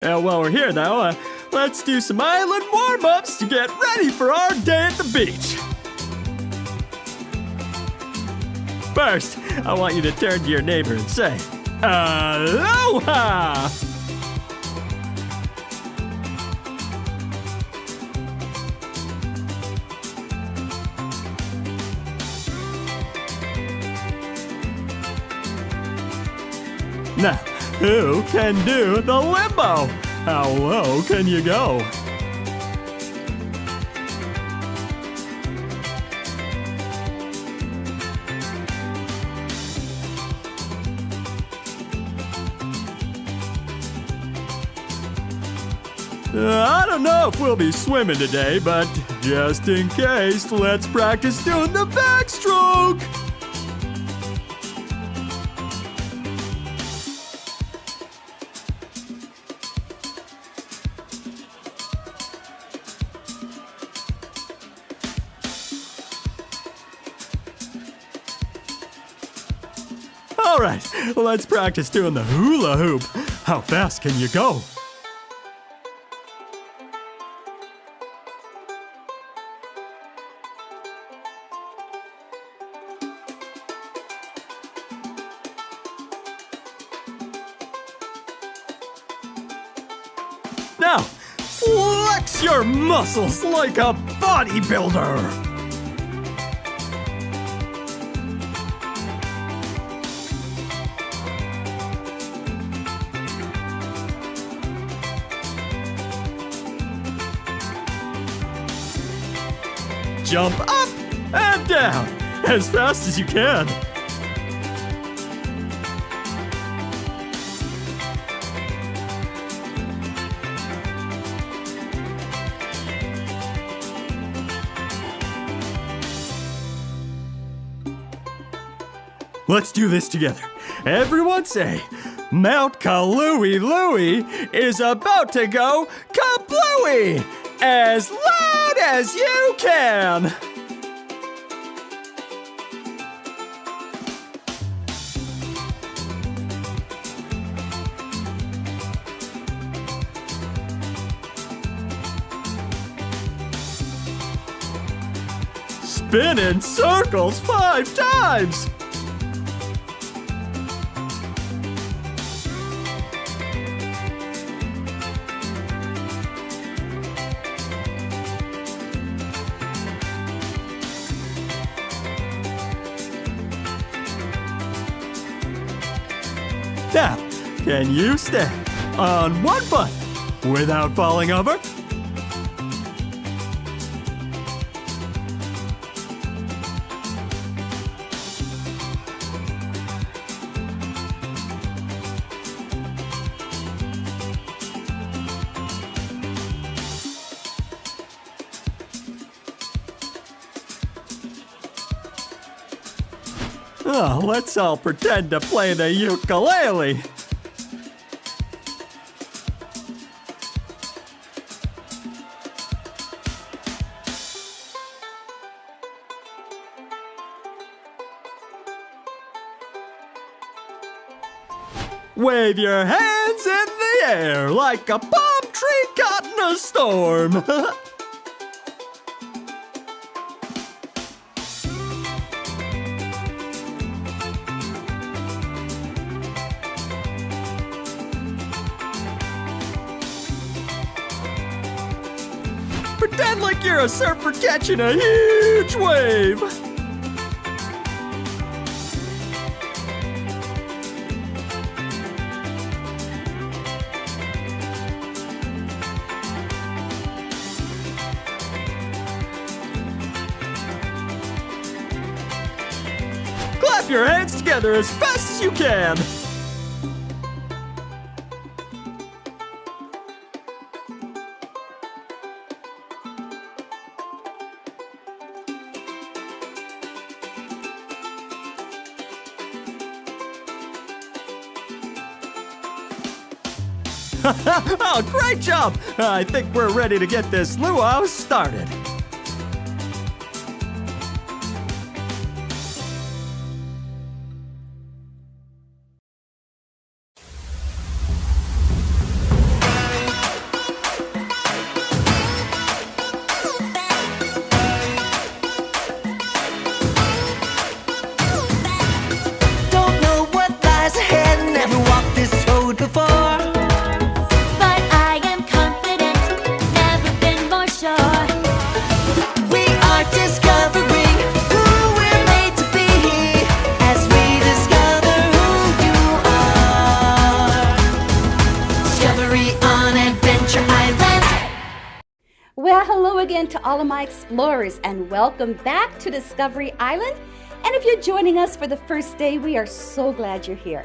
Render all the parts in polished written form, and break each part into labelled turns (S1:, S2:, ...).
S1: While we're here, though, let's do some island warm-ups to get ready for our day at the beach. First, I want you to turn to your neighbor and say, Aloha! Now, who can do the limbo? How low can you go? I don't know if we'll be swimming today, but just in case, let's practice doing the backstroke. All right, let's practice doing the hula hoop. How fast can you go? Now, flex your muscles like a bodybuilder. Jump up and down as fast as you can. Let's do this together. Everyone say, Mount Kalui Louie is about to go kablooey as loud as you can. Spin in circles 5 times. Now, can you stay on one foot without falling over? Oh, let's all pretend to play the ukulele. Wave your hands in the air like a palm tree caught in a storm. Pretend like you're a surfer catching a huge wave. Clap your hands together as fast as you can. Oh, great job! I think we're ready to get this luau started.
S2: Well, hello again to all of my explorers and welcome back to Discovery Island. And if you're joining us for the first day, we are so glad you're here.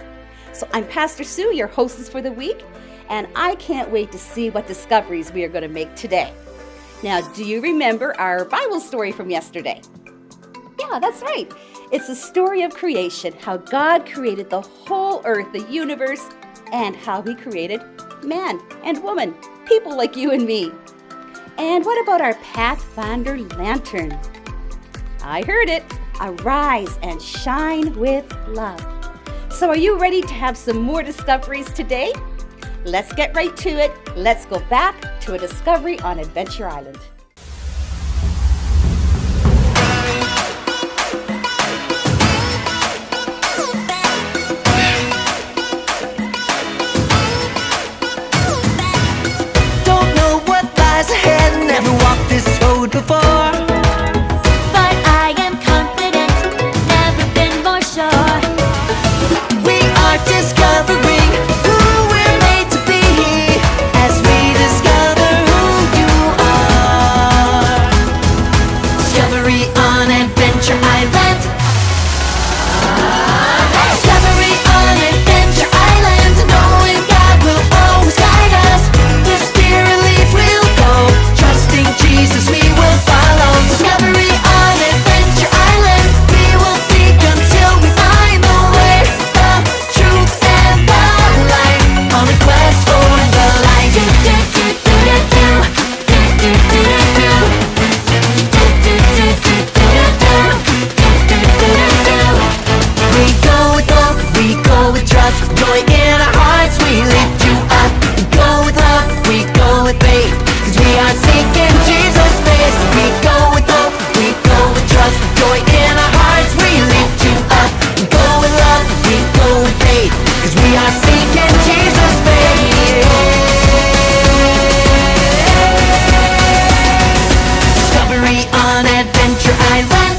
S2: So I'm Pastor Sue, your hostess for the week, and I can't wait to see what discoveries we are going to make today. Now, do you remember our Bible story from yesterday? Yeah, that's right. It's the story of creation, how God created the whole earth, the universe, and how he created man and woman, people like you and me. And what about our Pathfinder lantern? I heard it. Arise and shine with love. So are you ready to have some more discoveries today? Let's get right to it. Let's go back to a discovery on Adventure Island.
S3: Ahead, never walked this road before,
S4: but I am confident, never been more sure.
S3: We are discovering who we're made to be as we discover who you are. Discovery on Adventure Island. Discovery on Adventure Island. Knowing God will always guide us. The Spirit leads, we'll go. Trusting Jesus, we will follow. Discovery on Adventure Island. We will seek until we find the way, the truth, and the light. On a quest for the light. Do do do do do do do do do do do do do do do. We go with hope, we go with trust, joy in our hearts, we lift you up. We go with love, we go with faith, 'cause we are seeking Jesus' face. We go with hope, we go with trust, joy in our hearts, we lift you up. We go with love, we go with faith, 'cause we are seeking Jesus' face. Discovery on Adventure Island.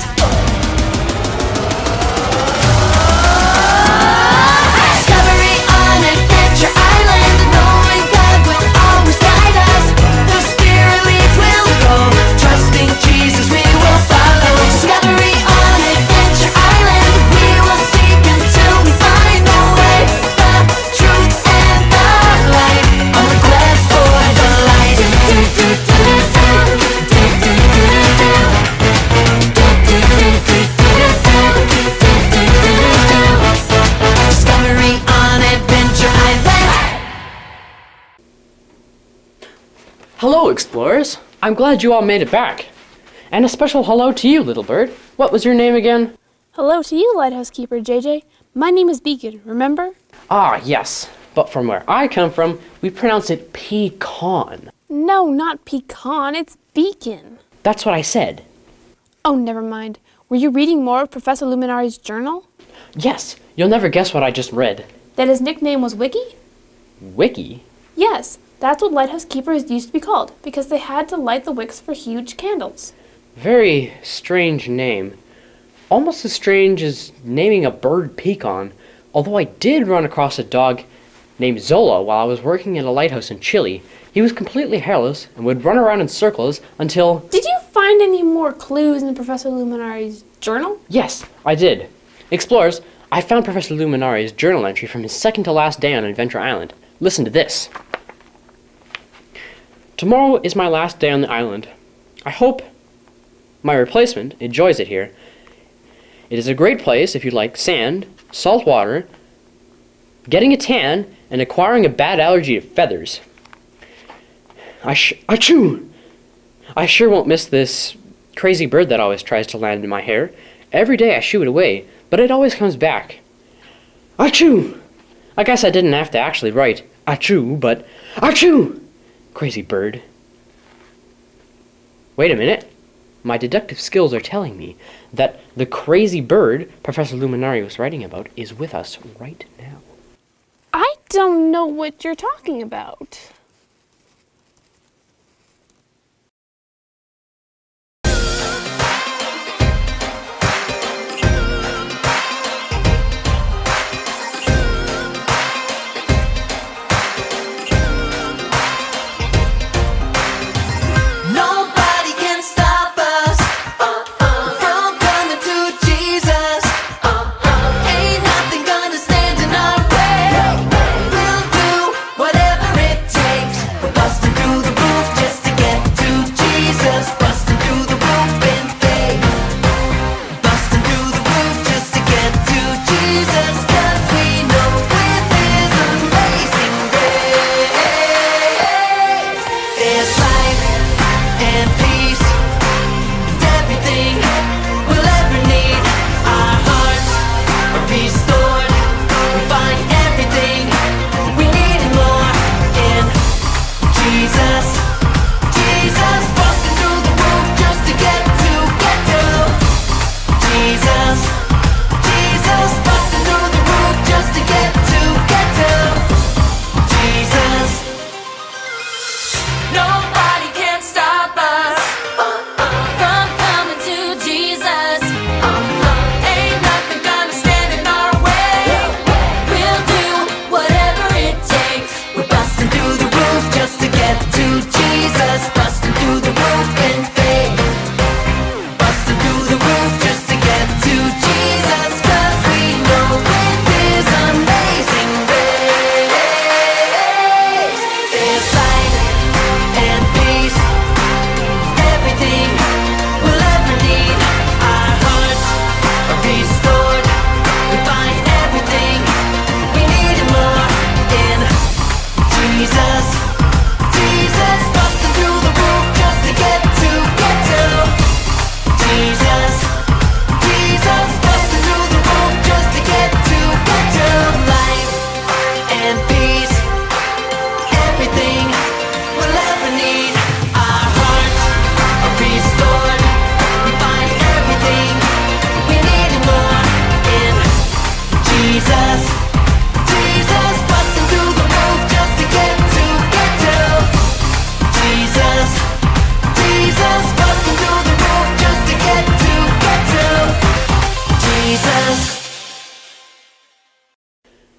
S3: Discovery on Adventure Island. Knowing God will always guide us. The Spirit leads, we'll go. Trusting Jesus, we will follow. Discovery on Adventure Island. We will seek until we find the way, the truth, and the light. On the quest for the light. Do do do do do do do do do do do do do. Discovery on Adventure Island.
S5: Hello, explorers. I'm glad you all made it back. And a special hello to you, little bird. What was your name again?
S6: Hello to you, Lighthouse Keeper JJ. My name is Beacon, remember?
S5: Ah, yes. But from where I come from, we pronounce it pecan.
S6: No, not pecan, it's Beacon.
S5: That's what I said.
S6: Oh, never mind. Were you reading more of Professor Luminari's journal?
S5: Yes, you'll never guess what I just read.
S6: That his nickname was Wiki?
S5: Wiki?
S6: Yes, that's what Lighthouse Keepers used to be called, because they had to light the wicks for huge candles.
S5: Very strange name. Almost as strange as naming a bird pecan, although I did run across a dog named Zola while I was working at a lighthouse in Chile. He was completely hairless and would run around in circles until...
S6: Did you find any more clues in Professor Luminari's journal?
S5: Yes, I did. Explorers, I found Professor Luminari's journal entry from his second to last day on Adventure Island. Listen to this. Tomorrow is my last day on the island. I hope my replacement enjoys it here. It is a great place if you like sand, salt water, getting a tan, and acquiring a bad allergy to feathers. Achoo! I sure won't miss this crazy bird that always tries to land in my hair. Every day I shoo it away, but it always comes back. Achoo! I guess I didn't have to actually write achoo, but achoo! Crazy bird. Wait a minute. My deductive skills are telling me that the crazy bird Professor Luminari was writing about is with us right now.
S6: I don't know what you're talking about.
S3: No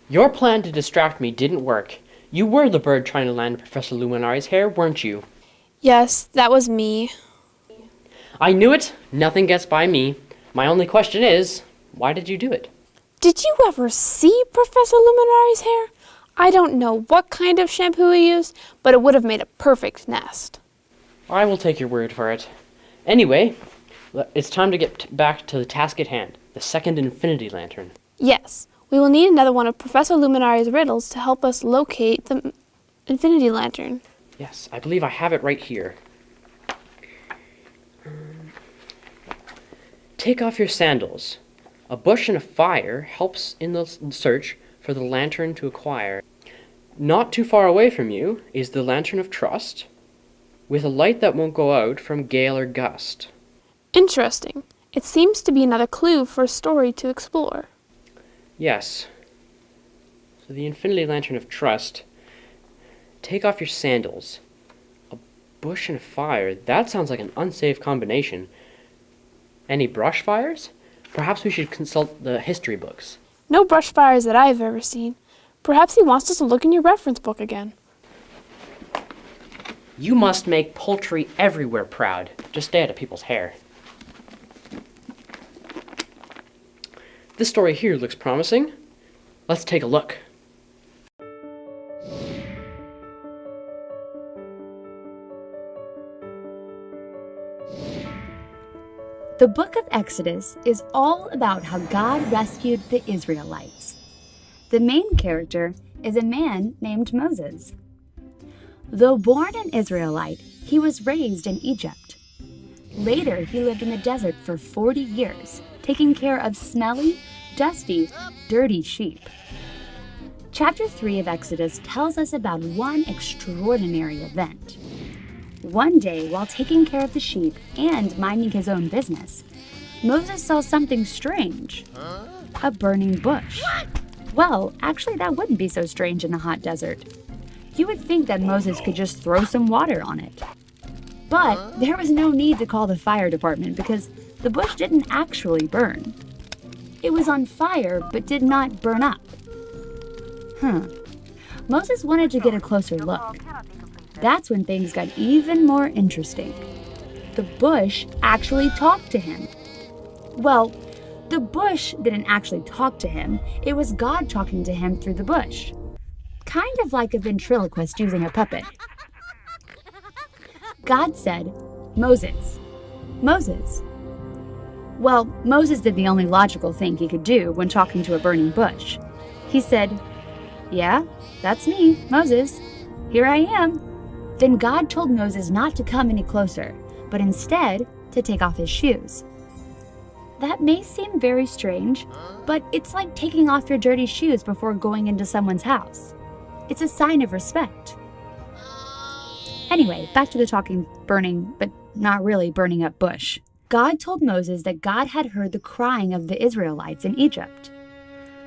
S5: Your plan to distract me didn't work. You were the bird trying to land Professor Luminari's hair, weren't you?
S6: Yes, that was me.
S5: I knew it. Nothing gets by me. My only question is, why did you do it?
S6: Did you ever see Professor Luminari's hair? I don't know what kind of shampoo he used, but it would have made a perfect nest.
S5: I will take your word for it. Anyway, it's time to get back to the task at hand, the second infinity lantern.
S6: Yes, we will need another one of Professor Luminari's riddles to help us locate the infinity lantern.
S5: Yes, I believe I have it right here. Take off your sandals. A bush and a fire helps in the search for the lantern to acquire. Not too far away from you is the lantern of trust, with a light that won't go out from gale or gust.
S6: Interesting. It seems to be another clue for a story to explore.
S5: Yes. So the infinity lantern of trust. Take off your sandals. A bush and a fire. That sounds like an unsafe combination. Any brush fires? Perhaps we should consult the history books.
S6: No brush fires that I've ever seen. Perhaps he wants us to look in your reference book again.
S5: You must make poultry everywhere proud. Just stay out of people's hair. This story here looks promising. Let's take a look.
S2: The book of Exodus is all about how God rescued the Israelites. The main character is a man named Moses. Though born an Israelite, he was raised in Egypt. Later, he lived in the desert for 40 years, taking care of smelly, dusty, dirty sheep. Chapter 3 of Exodus tells us about one extraordinary event. One day, while taking care of the sheep and minding his own business, Moses saw something strange. A burning bush. Well, actually, that wouldn't be so strange in the hot desert. You would think that Moses could just throw some water on it. But there was no need to call the fire department because the bush didn't actually burn. It was on fire but did not burn up. Moses wanted to get a closer look. That's when things got even more interesting. The bush actually talked to him. Well, the bush didn't actually talk to him. It was God talking to him through the bush. Kind of like a ventriloquist using a puppet. God said, "Moses, Moses." Well, Moses did the only logical thing he could do when talking to a burning bush. He said, "Yeah, that's me, Moses. Here I am." Then God told Moses not to come any closer, but instead to take off his shoes. That may seem very strange, but it's like taking off your dirty shoes before going into someone's house. It's a sign of respect. Anyway, back to the talking, burning, but not really burning up bush. God told Moses that God had heard the crying of the Israelites in Egypt.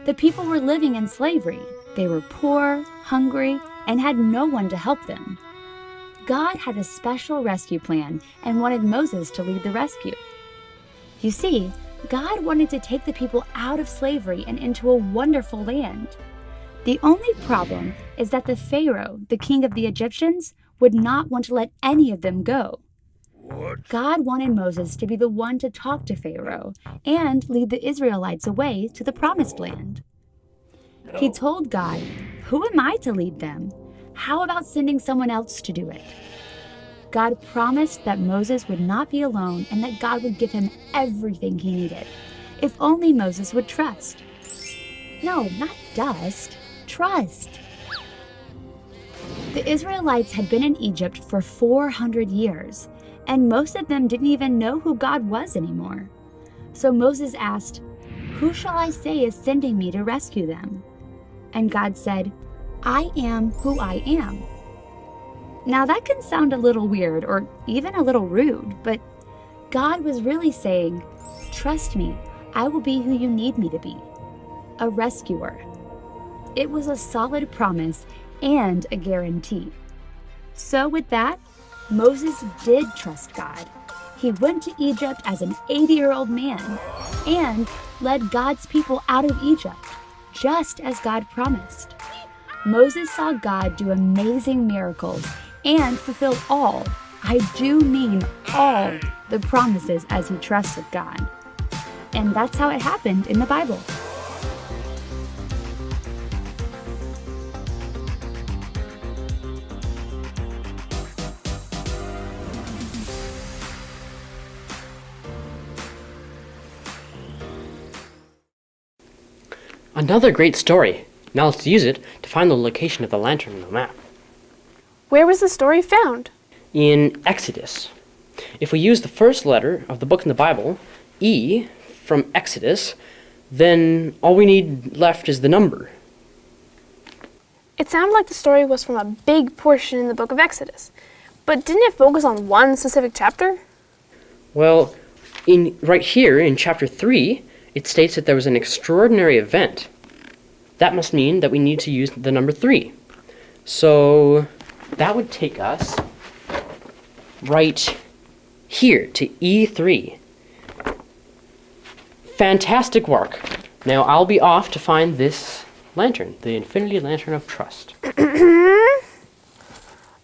S2: The people were living in slavery. They were poor, hungry, and had no one to help them. God had a special rescue plan and wanted Moses to lead the rescue. You see, God wanted to take the people out of slavery and into a wonderful land. The only problem is that the Pharaoh, the king of the Egyptians, would not want to let any of them go. God wanted Moses to be the one to talk to Pharaoh and lead the Israelites away to the promised land. He told God, "Who am I to lead them? How about sending someone else to do it?" God promised that Moses would not be alone and that God would give him everything he needed, if only Moses would trust. No, not dust, trust. The Israelites had been in Egypt for 400 years, and most of them didn't even know who God was anymore. So Moses asked, "Who shall I say is sending me to rescue them?" And God said, "I am who I am." Now that can sound a little weird or even a little rude, but God was really saying, "Trust me, I will be who you need me to be, a rescuer." It was a solid promise and a guarantee. So with that, Moses did trust God. He went to Egypt as an 80-year-old man and led God's people out of Egypt,
S7: just as God promised. Moses saw God do amazing miracles and fulfill all, I do mean all, the promises as he trusted God. And that's how it happened in the Bible.
S5: Another great story. Now let's use it to find the location of the lantern on the map.
S6: Where was the story found?
S5: In Exodus. If we use the first letter of the book in the Bible, E, from Exodus, then all we need left is the number.
S6: It sounded like the story was from a big portion in the book of Exodus. But didn't it focus on one specific chapter?
S5: Well, right here in chapter 3, it states that there was an extraordinary event. That must mean that we need to use the number 3. So that would take us right here to E3. Fantastic work. Now I'll be off to find this lantern, the Infinity Lantern of Trust.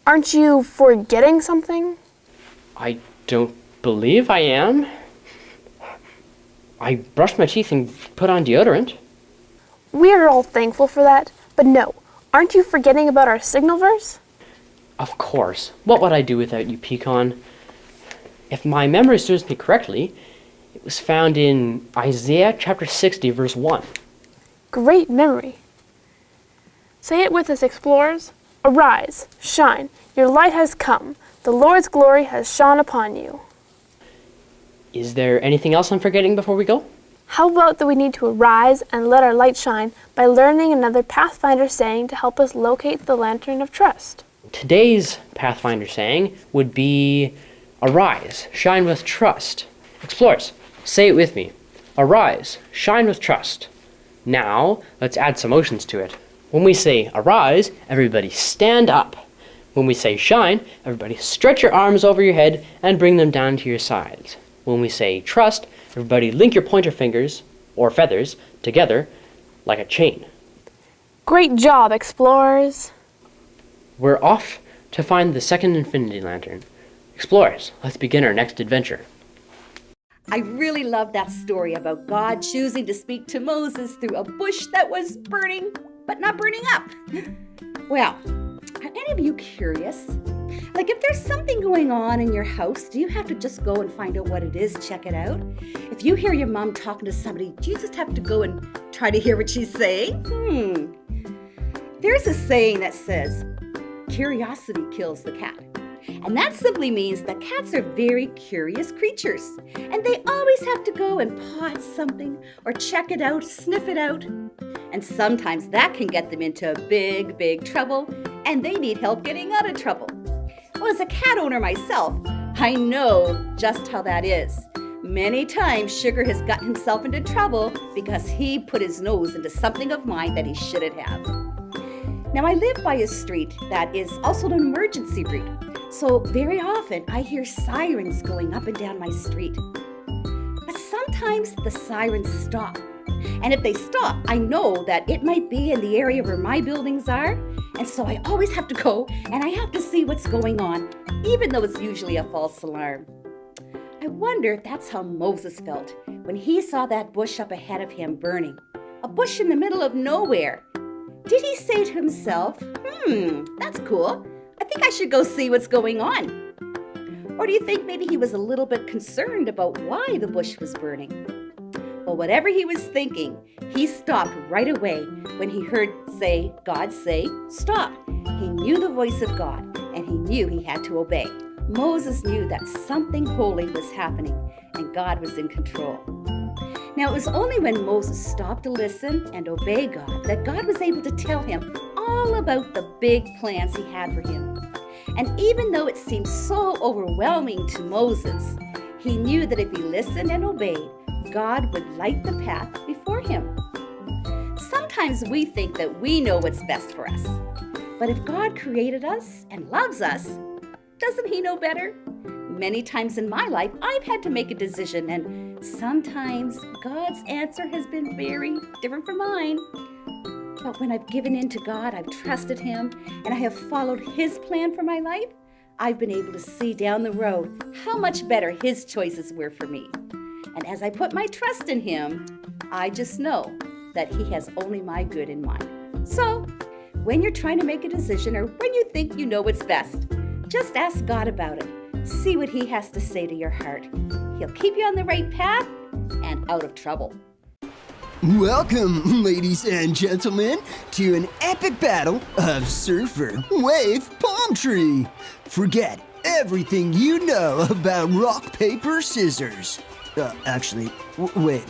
S6: Aren't you forgetting something?
S5: I don't believe I am. I brushed my teeth and put on deodorant.
S6: We are all thankful for that, but no, aren't you forgetting about our signal verse?
S5: Of course. What would I do without you, Pecan? If my memory serves me correctly, it was found in Isaiah chapter 60, verse 1.
S6: Great memory. Say it with us, explorers. Arise, shine, your light has come. The Lord's glory has shone upon you.
S5: Is there anything else I'm forgetting before we go?
S6: How about that we need to arise and let our light shine by learning another Pathfinder saying to help us locate the Lantern of Trust?
S5: Today's Pathfinder saying would be, arise, shine with trust. Explorers, say it with me. Arise, shine with trust. Now, let's add some motions to it. When we say arise, everybody stand up. When we say shine, everybody stretch your arms over your head and bring them down to your sides. When we say trust, everybody link your pointer fingers, or feathers, together like a chain.
S6: Great job, explorers.
S5: We're off to find the second Infinity Lantern. Explorers, let's begin our next adventure.
S2: I really love that story about God choosing to speak to Moses through a bush that was burning, but not burning up. Well, are any of you curious? Like, if there's something going on in your house, do you have to just go and find out what it is, check it out? If you hear your mom talking to somebody, do you just have to go and try to hear what she's saying? There's a saying that says, curiosity kills the cat. And that simply means that cats are very curious creatures. And they always have to go and paw at something or check it out, sniff it out. And sometimes that can get them into big, big trouble, and they need help getting out of trouble. Well, as a cat owner myself, I know just how that is. Many times Sugar has gotten himself into trouble because he put his nose into something of mine that he shouldn't have. Now, I live by a street that is also an emergency route. So very often I hear sirens going up and down my street. But sometimes the sirens stop. And if they stop, I know that it might be in the area where my buildings are. And so I always have to go and I have to see what's going on, even though it's usually a false alarm. I wonder if that's how Moses felt when he saw that bush up ahead of him burning. A bush in the middle of nowhere. Did he say to himself, that's cool. I think I should go see what's going on. Or do you think maybe he was a little bit concerned about why the bush was burning? Well, whatever he was thinking, he stopped right away when he heard God say, stop. He knew the voice of God, and he knew he had to obey. Moses knew that something holy was happening, and God was in control. Now, it was only when Moses stopped to listen and obey God that God was able to tell him all about the big plans he had for him. And even though it seemed so overwhelming to Moses, he knew that if he listened and obeyed, God would light the path before him. Sometimes we think that we know what's best for us. But if God created us and loves us, doesn't he know better? Many times in my life, I've had to make a decision, and sometimes God's answer has been very different from mine. But when I've given in to God, I've trusted Him, and I have followed His plan for my life, I've been able to see down the road how much better His choices were for me. And as I put my trust in Him, I just know that He has only my good in mind. So, when you're trying to make a decision or when you think you know what's best, just ask God about it. See what He has to say to your heart. He'll keep you on the right path and out of trouble.
S8: Welcome, ladies and gentlemen, to an epic battle of Surfer, Wave, Palm Tree. Forget everything you know about rock, paper, scissors. Wait.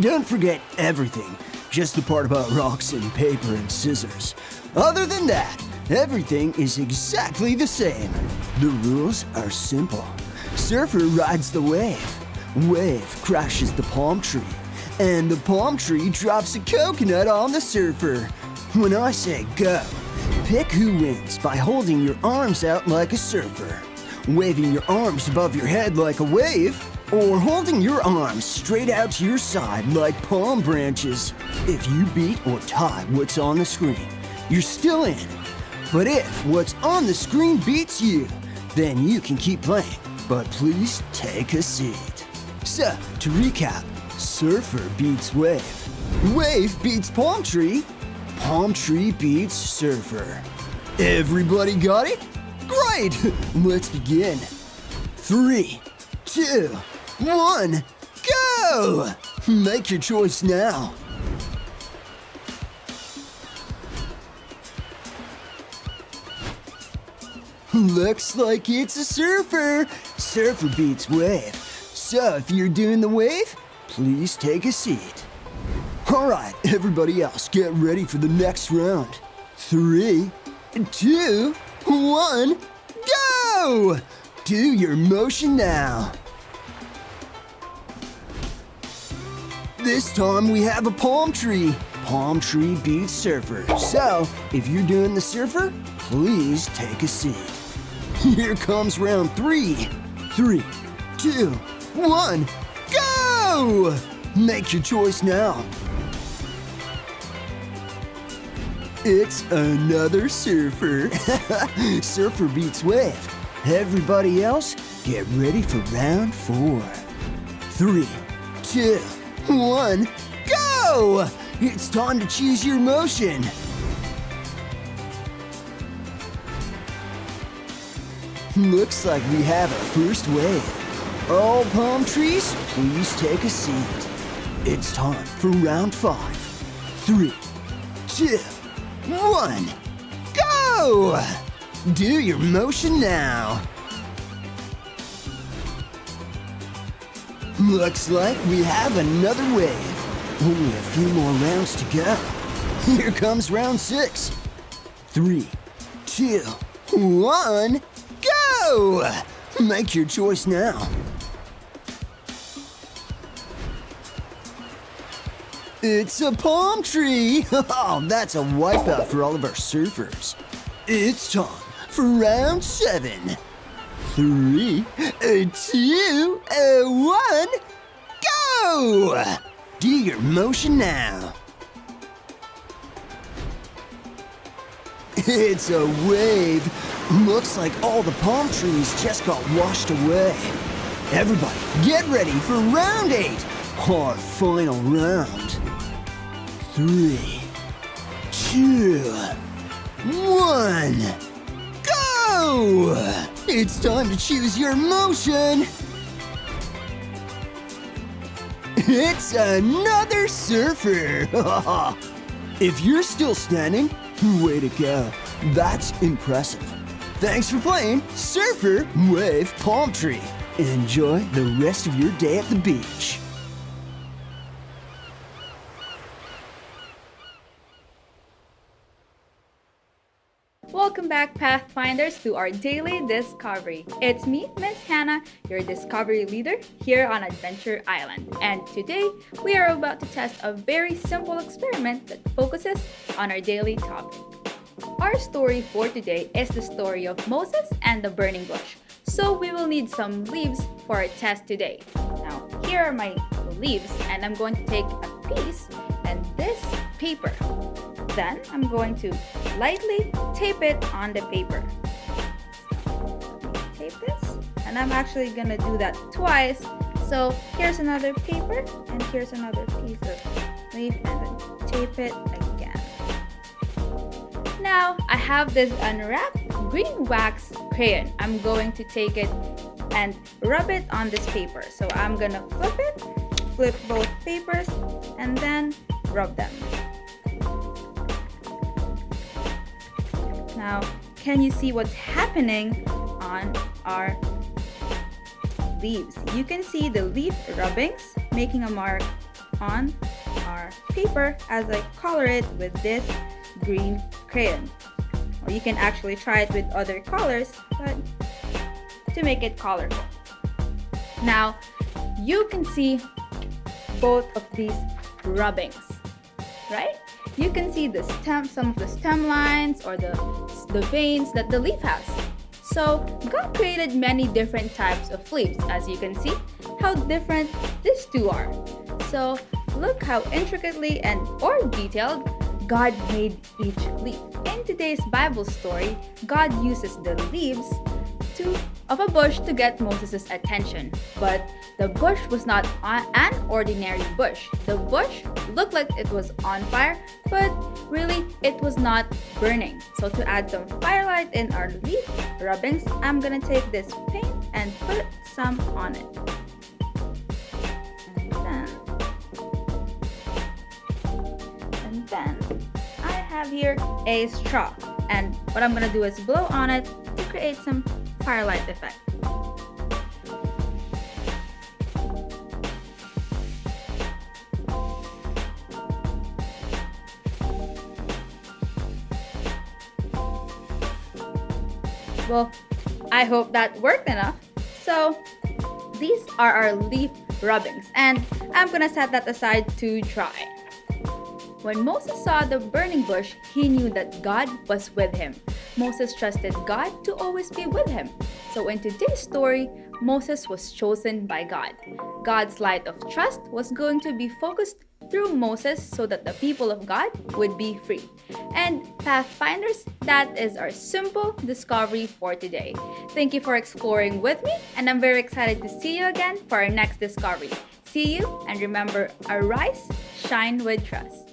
S8: Don't forget everything, just the part about rocks and paper and scissors. Other than that, everything is exactly the same. The rules are simple. Surfer rides the wave. Wave crashes the palm tree. And the palm tree drops a coconut on the surfer. When I say go, pick who wins by holding your arms out like a surfer, waving your arms above your head like a wave, or holding your arms straight out to your side like palm branches. If you beat or tie what's on the screen, you're still in. But if what's on the screen beats you, then you can keep playing. But please take a seat. So, to recap, Surfer beats Wave. Wave beats Palm Tree. Palm Tree beats Surfer. Everybody got it? Great! Let's begin. 3, 2, 1, go! Make your choice now. Looks like it's a surfer. Surfer beats Wave. So if you're doing the wave, please take a seat. Alright, everybody else, get ready for the next round. 3, 2, 1, go! Do your motion now. This time we have a palm tree. Palm tree beats surfer. So, if you're doing the surfer, please take a seat. Here comes round 3. 3, 2, 1, go! Make your choice now. It's another surfer. Surfer beats wave. Everybody else, get ready for round 4. 3, 2, 1, go! It's time to choose your motion. Looks like we have our first wave. All palm trees, please take a seat. It's time for round 5. 3, 2, 1, go! Do your motion now. Looks like we have another wave. Only a few more rounds to go. Here comes round 6. 3, 2, 1, go! Make your choice now. It's a palm tree! Oh, that's a wipeout for all of our surfers. It's time for round 7. 3, 2, 1, go! Do your motion now. It's a wave. Looks like all the palm trees just got washed away. Everybody, get ready for round 8, our final round. 3, 2, 1, go! It's time to choose your motion. It's another surfer. If you're still standing, way to go. That's impressive. Thanks for playing Surfer, Wave, Palm Tree. Enjoy the rest of your day at the beach.
S9: Welcome back, Pathfinders, to our daily discovery. It's me, Miss Hannah, your discovery leader here on Adventure Island. And today, we are about to test a very simple experiment that focuses on our daily topic. Our story for today is the story of Moses and the burning bush. So we will need some leaves for our test today. Now, here are my leaves, and I'm going to take a piece and this paper. Then I'm going to lightly tape it on the paper. Tape this, and I'm actually gonna do that twice. So here's another paper, and here's another piece of leaf, and then tape it again. Now I have this unwrapped green wax crayon. I'm going to take it and rub it on this paper. So I'm gonna flip both papers, and then rub them. Now, can you see what's happening on our leaves? You can see the leaf rubbings making a mark on our paper as I color it with this green crayon. Or you can actually try it with other colors, but to make it colorful. Now, you can see both of these rubbings, right? You can see the stem, some of the stem lines or the veins that the leaf has. So God created many different types of leaves. As you can see, how different these two are. So look how intricately or detailed God made each leaf. In today's Bible story, God uses the leaves of a bush to get Moses' attention. But the bush was not an ordinary bush. The bush looked like it was on fire, but really it was not burning. So to add some firelight in our leaf rubbings, I'm gonna take this paint and put some on it. And then I have here a straw. And what I'm gonna do is blow on it to create some firelight effect. Well, I hope that worked enough. So these are our leaf rubbings, and I'm gonna set that aside to dry. When Moses saw the burning bush, he knew that God was with him. Moses trusted God to always be with him. So in today's story, Moses was chosen by God. God's light of trust was going to be focused through Moses so that the people of God would be free. And Pathfinders, that is our simple discovery for today. Thank you for exploring with me, and I'm very excited to see you again for our next discovery. See you, and remember, arise, shine with trust.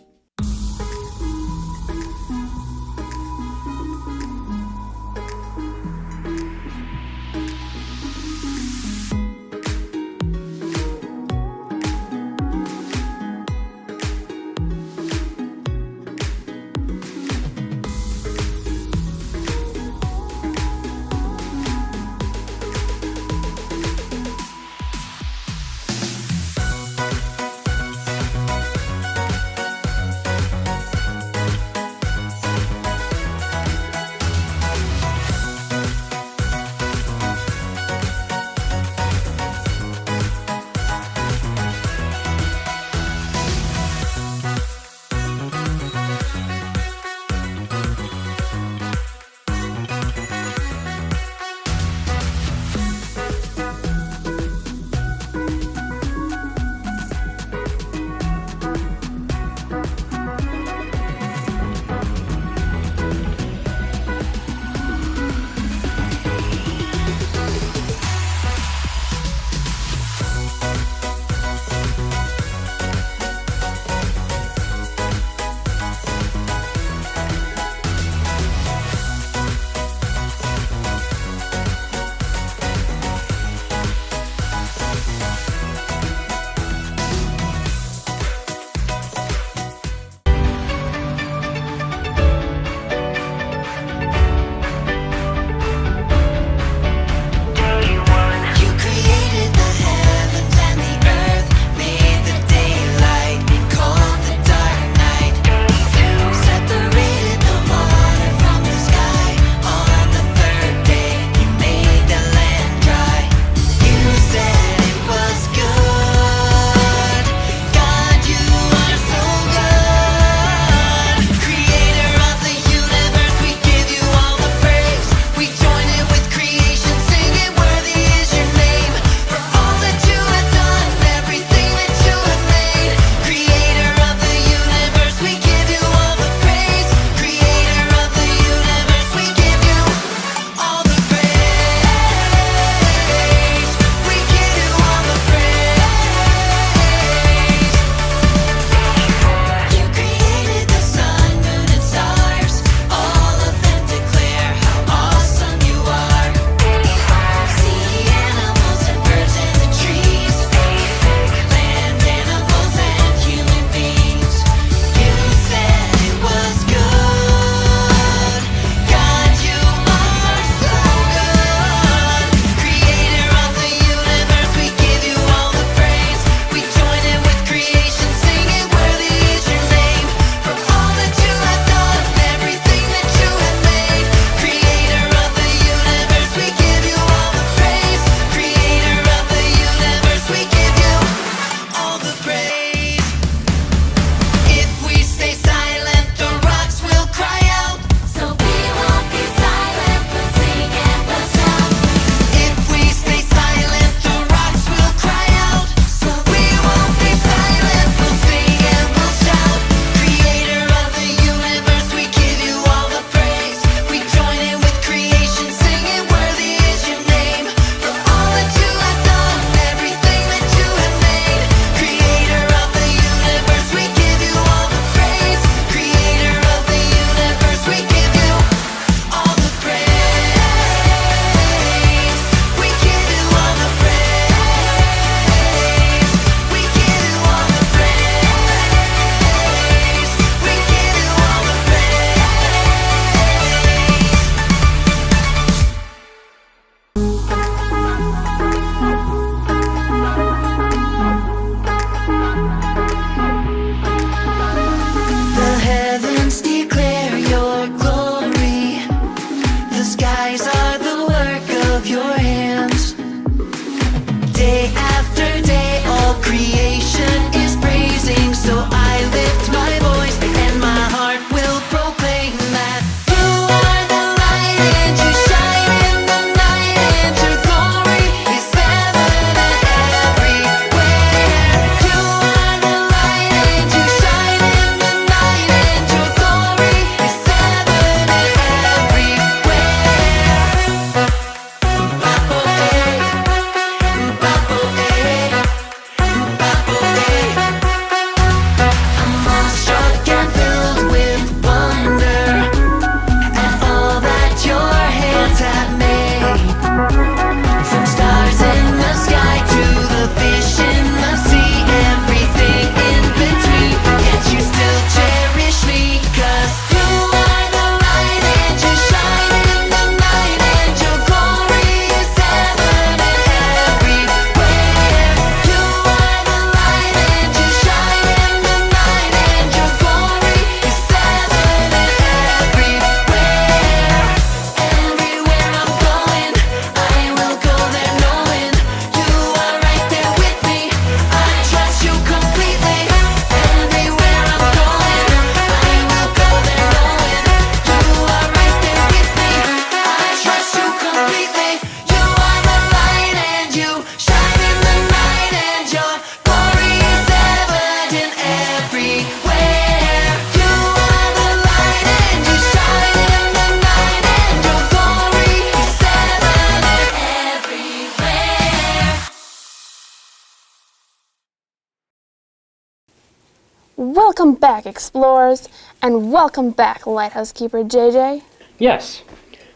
S6: Welcome back, explorers, and welcome back, Lighthouse Keeper JJ.
S5: Yes,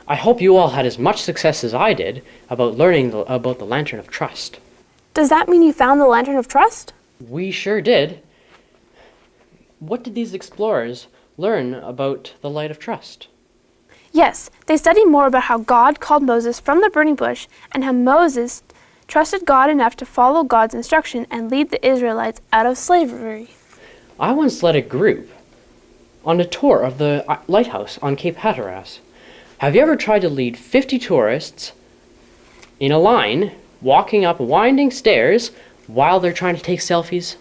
S5: I hope you all had as much success as I did about learning about the Lantern of Trust.
S6: Does that mean you found the Lantern of Trust?
S5: We sure did. What did these explorers learn about the Light of Trust?
S6: Yes, they studied more about how God called Moses from the burning bush and how Moses trusted God enough to follow God's instruction and lead the Israelites out of slavery.
S5: I once led a group on a tour of the lighthouse on Cape Hatteras. Have you ever tried to lead 50 tourists in a line, walking up winding stairs while they're trying to take selfies?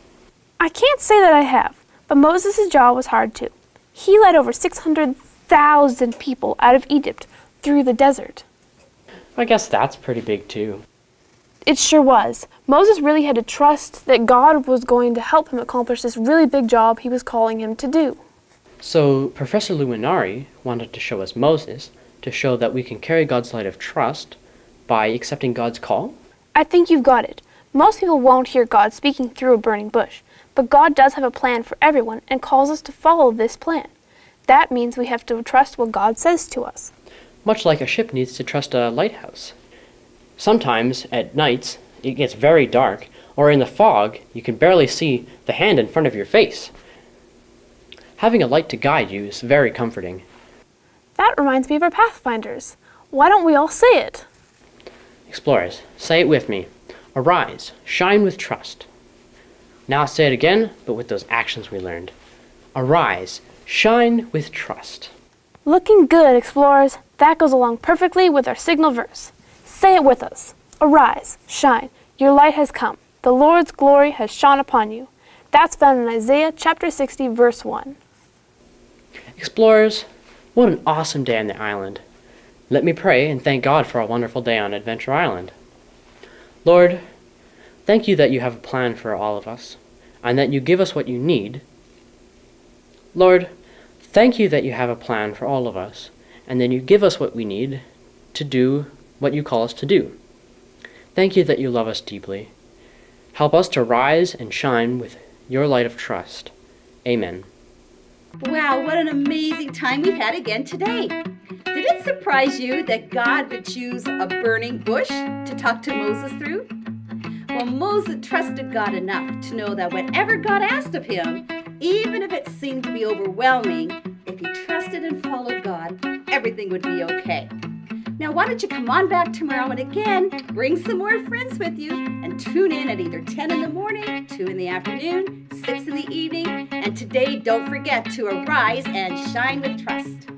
S6: I can't say that I have, but Moses' job was hard too. He led over 600,000 people out of Egypt through the desert.
S5: I guess that's pretty big too.
S6: It sure was. Moses really had to trust that God was going to help him accomplish this really big job he was calling him to do.
S5: So Professor Luminari wanted to show us Moses to show that we can carry God's light of trust by accepting God's call?
S6: I think you've got it. Most people won't hear God speaking through a burning bush, but God does have a plan for everyone and calls us to follow this plan. That means we have to trust what God says to us.
S5: Much like a ship needs to trust a lighthouse. Sometimes, at nights, it gets very dark, or in the fog, you can barely see the hand in front of your face. Having a light to guide you is very comforting.
S6: That reminds me of our Pathfinders. Why don't we all say it?
S5: Explorers, say it with me. Arise, shine with trust. Now say it again, but with those actions we learned. Arise, shine with trust.
S6: Looking good, explorers. That goes along perfectly with our signal verse. Say it with us. Arise, shine. Your light has come. The Lord's glory has shone upon you. That's found in Isaiah chapter 60, verse 1.
S5: Explorers, what an awesome day on the island. Let me pray and thank God for a wonderful day on Adventure Island. Lord, thank you that you have a plan for all of us, and that you give us what you need. Lord, thank you that you have a plan for all of us, and then you give us what we need to do what you call us to do. Thank you that you love us deeply. Help us to rise and shine with your light of trust. Amen.
S2: Wow, what an amazing time we've had again today. Did it surprise you that God would choose a burning bush to talk to Moses through? Well, Moses trusted God enough to know that whatever God asked of him, even if it seemed to be overwhelming, if he trusted and followed God, everything would be okay. Now, why don't you come on back tomorrow and again, bring some more friends with you and tune in at either 10 in the morning, 2 in the afternoon, 6 in the evening, and today don't forget to arise and shine with trust.